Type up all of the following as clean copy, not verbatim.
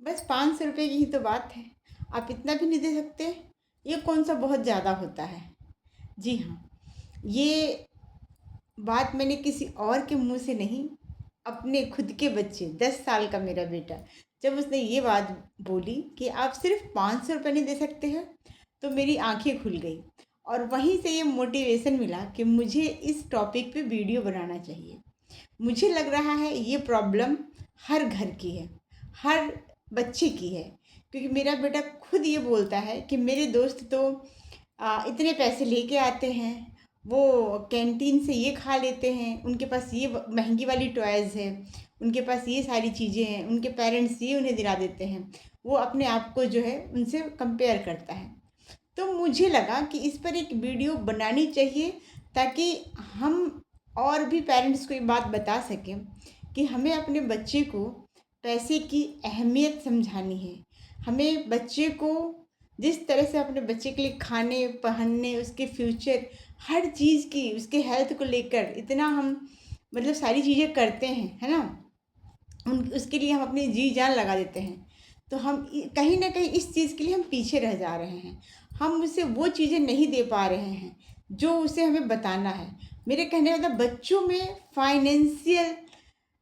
बस 500 रुपये की ही तो बात है। आप इतना भी नहीं दे सकते? ये कौन सा बहुत ज़्यादा होता है? जी हाँ, ये बात मैंने किसी और के मुंह से नहीं, अपने खुद के बच्चे 10 साल का मेरा बेटा, जब उसने ये बात बोली कि आप सिर्फ 500 रुपये नहीं दे सकते हैं, तो मेरी आंखें खुल गई। और वहीं से ये मोटिवेशन मिला कि मुझे इस टॉपिक पे वीडियो बनाना चाहिए। मुझे लग रहा है ये प्रॉब्लम हर घर की है, हर बच्चे की है। क्योंकि मेरा बेटा खुद ये बोलता है कि मेरे दोस्त तो इतने पैसे लेके आते हैं, वो कैंटीन से ये खा लेते हैं, उनके पास ये महंगी वाली टॉयज़ है, उनके पास ये सारी चीज़ें हैं, उनके पेरेंट्स ये उन्हें दिला देते हैं। वो अपने आप को जो है उनसे कंपेयर करता है। तो मुझे लगा कि इस पर एक वीडियो बनानी चाहिए, ताकि हम और भी पेरेंट्स को ये बात बता सकें कि हमें अपने बच्चे को पैसे की अहमियत समझानी है। हमें बच्चे को जिस तरह से अपने बच्चे के लिए खाने पहनने, उसके फ्यूचर, हर चीज़ की, उसके हेल्थ को लेकर इतना हम मतलब सारी चीज़ें करते हैं, है ना? उन उसके लिए हम अपनी जी जान लगा देते हैं। तो हम कहीं ना कहीं इस चीज़ के लिए हम पीछे रह जा रहे हैं। हम उसे वो चीज़ें नहीं दे पा रहे हैं जो उसे हमें बताना है। मेरे कहने का मतलब, बच्चों में फाइनेंशियल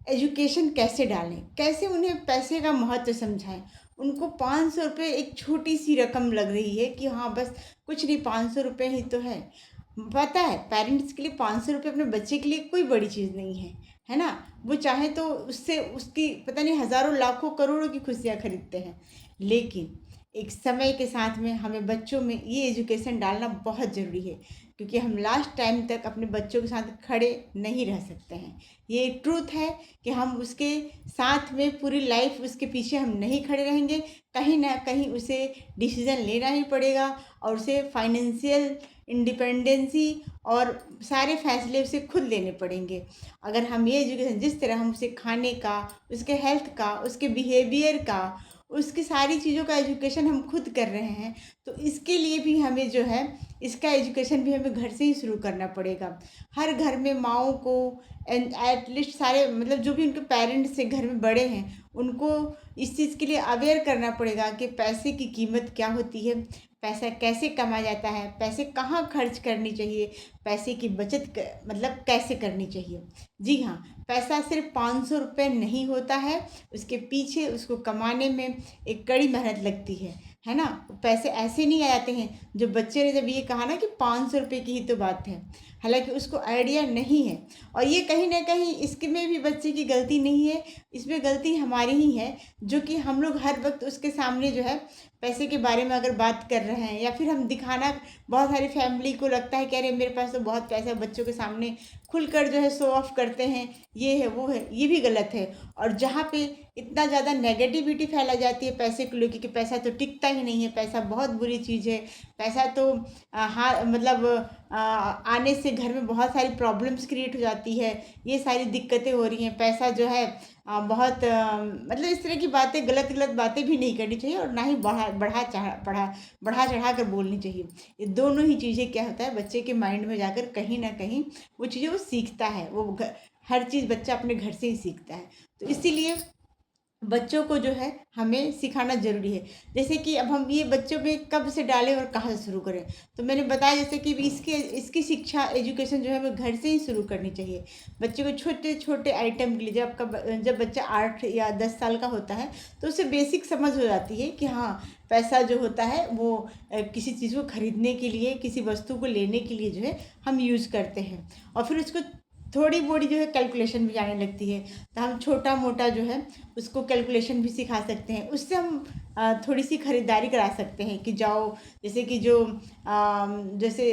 एजुकेशन कैसे डालें, कैसे उन्हें पैसे का महत्व समझाएं। उनको 500 रुपये एक छोटी सी रकम लग रही है कि हाँ बस कुछ नहीं, 500 रुपये ही तो है। पता है पेरेंट्स के लिए 500 रुपये अपने बच्चे के लिए कोई बड़ी चीज़ नहीं है, है ना? वो चाहे तो उससे उसकी पता नहीं हज़ारों लाखों करोड़ों की खुशियाँ खरीदते हैं। लेकिन एक समय के साथ में हमें बच्चों में ये एजुकेशन डालना बहुत ज़रूरी है, क्योंकि हम लास्ट टाइम तक अपने बच्चों के साथ खड़े नहीं रह सकते हैं। ये एक ट्रूथ है कि हम उसके साथ में पूरी लाइफ उसके पीछे हम नहीं खड़े रहेंगे। कहीं ना कहीं उसे डिसीज़न लेना ही पड़ेगा, और उसे फाइनेंशियल इंडिपेंडेंसी और सारे फैसले उसे खुद लेने पड़ेंगे। अगर हम ये एजुकेशन, जिस तरह हम उसे खाने का, उसके हेल्थ का, उसके बिहेवियर का, उसकी सारी चीज़ों का एजुकेशन हम खुद कर रहे हैं, तो इसके लिए भी हमें जो है, इसका एजुकेशन भी हमें घर से ही शुरू करना पड़ेगा। हर घर में माँओं को एंड एटलीस्ट सारे मतलब जो भी उनके पेरेंट्स से घर में बड़े हैं, उनको इस चीज़ के लिए अवेयर करना पड़ेगा कि पैसे की कीमत क्या होती है, पैसा कैसे कमाया जाता है, पैसे कहाँ खर्च करनी चाहिए, पैसे की बचत मतलब कैसे करनी चाहिए। जी हाँ, पैसा सिर्फ 500 रुपये नहीं होता है, उसके पीछे उसको कमाने में एक कड़ी मेहनत लगती है ना? पैसे ऐसे नहीं आ जाते हैं। जो बच्चे ने जब ये कहा ना कि 500 रुपये की ही तो बात है, हालांकि उसको आइडिया नहीं है। और ये कहीं ना कहीं इसमें भी बच्चे की गलती नहीं है, इसमें गलती हमारी ही है, जो कि हम लोग हर वक्त उसके सामने जो है पैसे के बारे में अगर बात कर रहे हैं, या फिर हम दिखाना, बहुत सारी फैमिली को लगता है कि अरे मेरे पास तो बहुत पैसा है, बच्चों के सामने खुलकर जो है शो ऑफ करते हैं, ये है वो है, ये भी गलत है। और जहाँ पे इतना ज़्यादा नेगेटिविटी फैला जाती है पैसे को लेकर कि पैसा तो टिकता ही नहीं है, पैसा बहुत बुरी चीज़ है, पैसा तो हाँ मतलब आने से घर में बहुत सारी प्रॉब्लम्स क्रिएट हो जाती है, ये सारी दिक्कतें हो रही हैं, पैसा जो है बहुत मतलब इस तरह की बातें, गलत गलत बातें भी नहीं करनी चाहिए, और ना ही बढ़ा चढ़ा कर बोलनी चाहिए। ये दोनों ही चीज़ें क्या होता है, बच्चे के माइंड में जाकर कहीं ना कहीं वो चीज़ें वो सीखता है। हर चीज़ बच्चा अपने घर से ही सीखता है। तो इसीलिए बच्चों को जो है हमें सिखाना ज़रूरी है। जैसे कि अब हम ये बच्चों में कब से डालें और कहाँ से शुरू करें, तो मैंने बताया जैसे कि इसकी शिक्षा, एजुकेशन जो है हमें घर से ही शुरू करनी चाहिए। बच्चे को छोटे छोटे आइटम के लिए, जब बच्चा 8 या 10 साल का होता है, तो उसे बेसिक समझ हो जाती है कि हाँ, पैसा जो होता है वो किसी चीज़ को खरीदने के लिए, किसी वस्तु को लेने के लिए जो है हम यूज़ करते हैं। और फिर उसको थोड़ी बड़ी जो है कैलकुलेशन भी आने लगती है, तो हम छोटा मोटा जो है उसको कैलकुलेशन भी सिखा सकते हैं। उससे हम थोड़ी सी खरीदारी करा सकते हैं कि जाओ, जैसे कि जो जैसे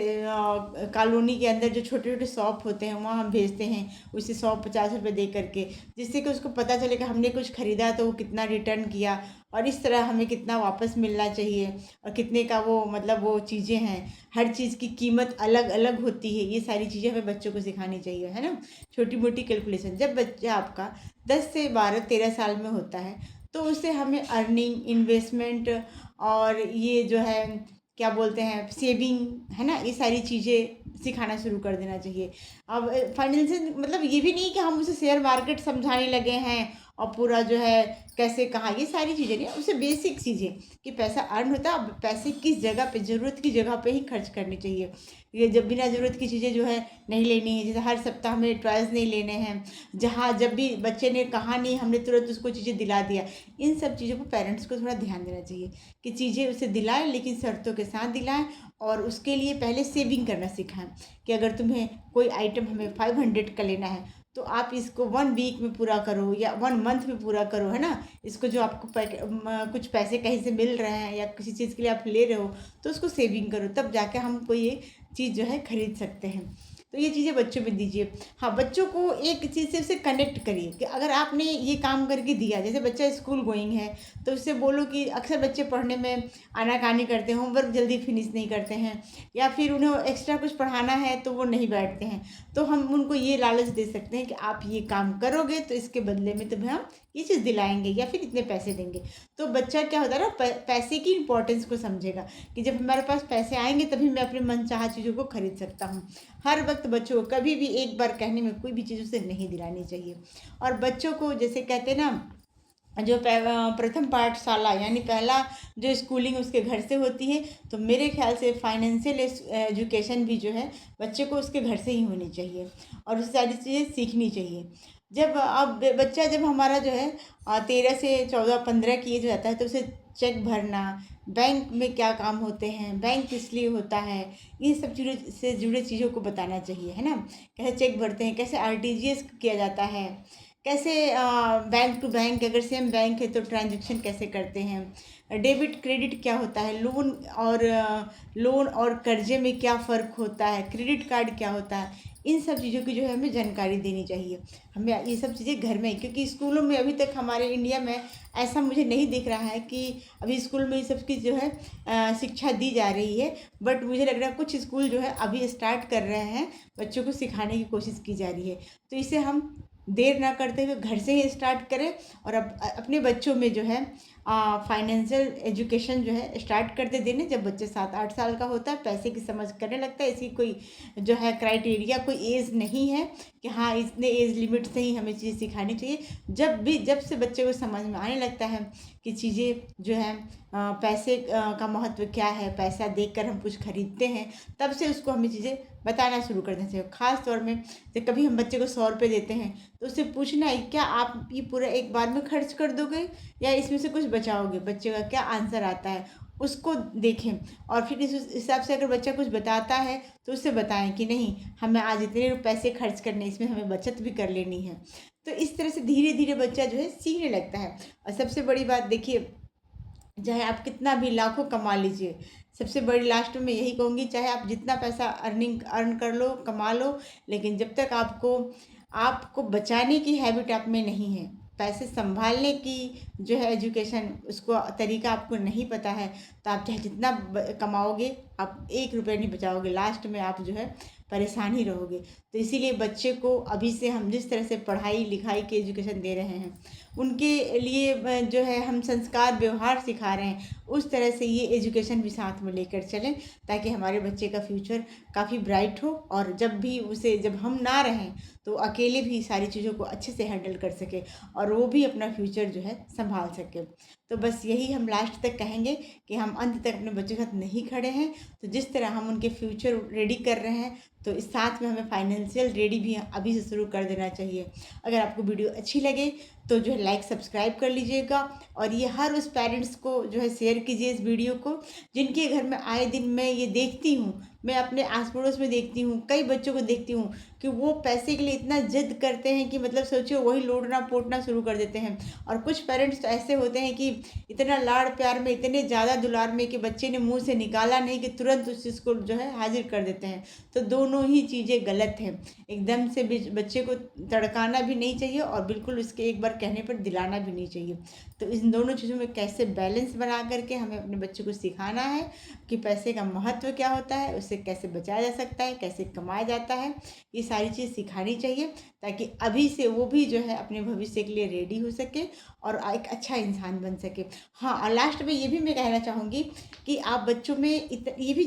कॉलोनी के अंदर जो छोटे छोटे शॉप होते हैं, वहाँ हम भेजते हैं उसे 150 रुपये दे करके, जिससे कि उसको पता चले कि हमने कुछ खरीदा तो वो कितना रिटर्न किया, और इस तरह हमें कितना वापस मिलना चाहिए, और कितने का वो मतलब वो चीज़ें हैं। हर चीज़ की कीमत अलग अलग होती है, ये सारी चीज़ें हमें बच्चों को सिखानी चाहिए, है ना? छोटी मोटी कैलकुलेशन, जब बच्चा आपका 10 से 12 13 साल में होता है, तो उसे हमें अर्निंग, इन्वेस्टमेंट, और ये जो है क्या बोलते हैं, सेविंग, है ना, ये सारी चीज़ें सिखाना शुरू कर देना चाहिए। अब फाइनेंशियल मतलब ये भी नहीं कि हम उसे शेयर मार्केट समझाने लगे हैं और पूरा जो है कैसे कहाँ, ये सारी चीज़ें नहीं, उससे बेसिक चीज़ें कि पैसा अर्न होता है, अब पैसे किस जगह पे, ज़रूरत की जगह पे ही खर्च करनी चाहिए। ये जब बिना ज़रूरत की चीज़ें जो है नहीं लेनी है, जैसे हर सप्ताह हमें टॉयज़ नहीं लेने हैं, जहाँ जब भी बच्चे ने कहा नहीं हमने तुरंत उसको चीज़ें दिला दिया। इन सब चीज़ों पर पेरेंट्स को थोड़ा ध्यान देना चाहिए कि चीज़ें उसे दिलाएं, लेकिन शर्तों के साथ दिलाएं, और उसके लिए पहले सेविंग करना सिखाएं कि अगर तुम्हें कोई आइटम हमें 500 का लेना है तो आप इसको 1 वीक में पूरा करो या 1 मंथ में पूरा करो, है ना। इसको जो आपको कुछ पैसे कहीं से मिल रहे हैं या किसी चीज़ के लिए आप ले रहे हो तो उसको सेविंग करो, तब जाके हम कोई ये चीज़ जो है खरीद सकते हैं। तो ये चीज़ें बच्चों में दीजिए। हाँ, बच्चों को एक चीज़ से उसे कनेक्ट करिए कि अगर आपने ये काम करके दिया, जैसे बच्चा स्कूल गोइंग है तो उससे बोलो कि अक्सर बच्चे पढ़ने में आनाकानी करते हैं, होमवर्क जल्दी फिनिश नहीं करते हैं, या फिर उन्हें एक्स्ट्रा कुछ पढ़ाना है तो वो नहीं बैठते हैं। तो हम उनको ये लालच दे सकते हैं कि आप ये काम करोगे तो इसके बदले में तुम्हें हम ये चीज़ दिलाएंगे या फिर इतने पैसे देंगे। तो बच्चा क्या होता है ना, पैसे की इंपॉर्टेंस को समझेगा कि जब हमारे पास पैसे आएंगे तभी मैं अपने मनचाहा चीज़ों को खरीद सकता हूँ। हर वक्त बच्चों को कभी भी एक बार कहने में कोई भी चीज़ उसे नहीं दिलानी चाहिए। और बच्चों को जैसे कहते हैं ना, जो प्रथम पाठशाला यानी पहला जो स्कूलिंग उसके घर से होती है, तो मेरे ख्याल से फाइनेंशियल एजुकेशन भी जो है बच्चे को उसके घर से ही होनी चाहिए और उसे सारी चीज़ें सीखनी चाहिए। जब अब बच्चा जब हमारा जो है 13 से 14 15 की एज हो जाता है तो उसे चेक भरना, बैंक में क्या काम होते हैं, बैंक किस लिए होता है, ये सब चीज़ों से जुड़े चीज़ों को बताना चाहिए, है ना। कैसे चेक भरते हैं, कैसे आरटीजीएस किया जाता है, कैसे बैंक टू बैंक, अगर सेम बैंक है तो ट्रांजैक्शन कैसे करते हैं, डेबिट क्रेडिट क्या होता है, लोन और कर्जे में क्या फ़र्क होता है, क्रेडिट कार्ड क्या होता है, इन सब चीज़ों की जो है हमें जानकारी देनी चाहिए। हमें ये सब चीज़ें घर में, क्योंकि स्कूलों में अभी तक हमारे इंडिया में ऐसा मुझे नहीं दिख रहा है कि अभी स्कूल में ये सब की जो है शिक्षा दी जा रही है। बट मुझे लग रहा है कुछ स्कूल जो है अभी स्टार्ट कर रहे हैं, बच्चों को सिखाने की कोशिश की जा रही है। तो इसे हम देर ना करते हुए घर से ही स्टार्ट करें और अब अपने बच्चों में जो है फाइनेंशियल एजुकेशन जो है स्टार्ट करते देने। जब बच्चे 7 8 साल का होता है, पैसे की समझ करने लगता है, इसकी कोई जो है क्राइटेरिया, कोई एज नहीं है कि हाँ इतने एज लिमिट से ही हमें चीज़ सिखानी चाहिए। जब से बच्चे को समझ में आने लगता है कि चीज़ें जो है पैसे का महत्व क्या है, पैसा देकर हम कुछ खरीदते हैं, तब से उसको हमें चीज़ें बताना शुरू कर देना चाहिए। ख़ास तौर में जब कभी हम बच्चे को 100 रुपये देते हैं तो उससे पूछना है क्या आप ये पूरा एक बार में खर्च कर दोगे या इसमें से कुछ बचाओगे। बच्चे का क्या आंसर आता है उसको देखें, और फिर इस हिसाब से अगर बच्चा कुछ बताता है तो उससे बताएं कि नहीं हमें आज इतने पैसे खर्च करने, इसमें हमें बचत भी कर लेनी है। तो इस तरह से धीरे धीरे बच्चा जो है सीखने लगता है। और सबसे बड़ी बात देखिए, चाहे आप कितना भी लाखों कमा लीजिए, सबसे बड़ी लास्ट में यही कहूँगी, चाहे आप जितना पैसा अर्न कर लो, कमा लो, लेकिन जब तक आपको आपको बचाने की हैबिट आप में नहीं है, पैसे संभालने की जो है एजुकेशन, उसको तरीका आपको नहीं पता है, तो आप चाहे जितना कमाओगे आप 1 रुपये नहीं बचाओगे, लास्ट में आप जो है परेशान ही रहोगे। तो इसीलिए बच्चे को अभी से हम जिस तरह से पढ़ाई लिखाई के एजुकेशन दे रहे हैं, उनके लिए जो है हम संस्कार व्यवहार सिखा रहे हैं, उस तरह से ये एजुकेशन भी साथ में लेकर चलें, ताकि हमारे बच्चे का फ्यूचर काफ़ी ब्राइट हो और जब हम ना रहें तो अकेले भी सारी चीज़ों को अच्छे से हैंडल कर सके और वो भी अपना फ्यूचर जो है संभाल सके। तो बस यही हम लास्ट तक कहेंगे कि हम अंत तक अपने बच्चों के साथ नहीं खड़े हैं, तो जिस तरह हम उनके फ्यूचर रेडी कर रहे हैं तो इस साथ में हमें फाइनेंशियल रेडी भी अभी से शुरू कर देना चाहिए। अगर आपको वीडियो अच्छी लगे तो जो है लाइक सब्सक्राइब कर लीजिएगा, और ये हर उस पेरेंट्स को जो है शेयर कीजिए इस वीडियो को जिनके घर में आए दिन मैं ये देखती हूँ, मैं अपने आस पड़ोस में देखती हूँ, कई बच्चों को देखती हूँ कि वो पैसे के लिए इतना जिद करते हैं कि मतलब सोचिए वही लोटना पोटना शुरू कर देते हैं। और कुछ पेरेंट्स तो ऐसे होते हैं कि इतना लाड़ प्यार में, इतने ज़्यादा दुलार में कि बच्चे ने मुंह से निकाला नहीं कि तुरंत उस चीज़ को जो है हाजिर कर देते हैं। तो दोनों ही चीज़ें गलत हैं। एकदम से बच्चे को तड़काना भी नहीं चाहिए और बिल्कुल उसके एक बार कहने पर दिलाना भी नहीं चाहिए। तो इन दोनों चीज़ों में कैसे बैलेंस बना करके हमें अपने बच्चों को सिखाना है कि पैसे का महत्व क्या होता है, उससे कैसे बचाया जा सकता है, कैसे कमाया जाता है, ये सारी चीज़ सिखानी चाहिए, ताकि अभी से वो भी जो है अपने भविष्य के लिए रेडी हो सके और एक अच्छा इंसान बन सके। हाँ, और लास्ट में ये भी मैं कहना चाहूँगी कि आप बच्चों में ये भी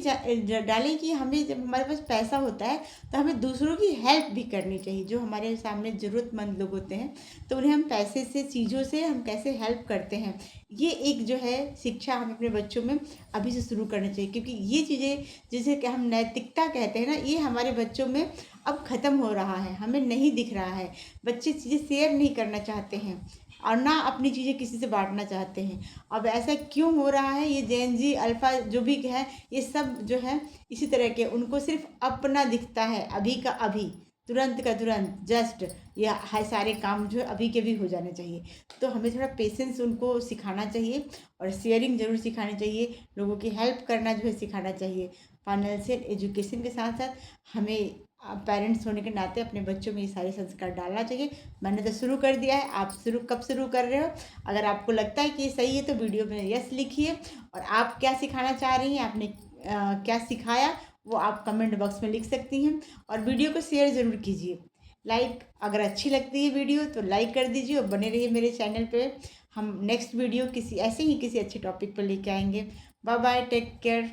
डालें कि हमें जब हमारे पास पैसा होता है तो हमें दूसरों की हेल्प भी करनी चाहिए। जो हमारे सामने ज़रूरतमंद लोग होते हैं तो उन्हें हम ऐसे ऐसे चीज़ों से हम कैसे हेल्प करते हैं, ये एक जो है शिक्षा हमें अपने बच्चों में अभी से शुरू करना चाहिए। क्योंकि ये चीज़ें जिसे कि हम नैतिकता कहते हैं ना, ये हमारे बच्चों में अब ख़त्म हो रहा है, हमें नहीं दिख रहा है। बच्चे चीज़ें शेयर नहीं करना चाहते हैं और ना अपनी चीज़ें किसी से बांटना चाहते हैं। अब ऐसा क्यों हो रहा है? ये जेन जी अल्फ़ा जो भी है, ये सब जो है इसी तरह के, उनको सिर्फ अपना दिखता है, अभी का अभी, तुरंत का तुरंत, जस्ट या है, सारे काम जो है अभी के भी हो जाने चाहिए। तो हमें थोड़ा पेशेंस उनको सिखाना चाहिए और शेयरिंग ज़रूर सिखानी चाहिए, लोगों की हेल्प करना जो है सिखाना चाहिए। फाइनेंशियल एजुकेशन के साथ साथ हमें पेरेंट्स होने के नाते अपने बच्चों में ये सारे संस्कार डालना चाहिए। मैंने तो शुरू कर दिया है, आप कब शुरू कर रहे हो? अगर आपको लगता है कि ये सही है तो वीडियो में यस लिखिए, और आप क्या सिखाना चाह रही हैं, आपने क्या सिखाया वो आप कमेंट बॉक्स में लिख सकती हैं। और वीडियो को शेयर ज़रूर कीजिए, लाइक अगर अच्छी लगती है वीडियो तो लाइक कर दीजिए, और बने रहिए मेरे चैनल पे। हम नेक्स्ट वीडियो किसी ऐसे ही किसी अच्छे टॉपिक पर लेके आएंगे। Bye bye, take care.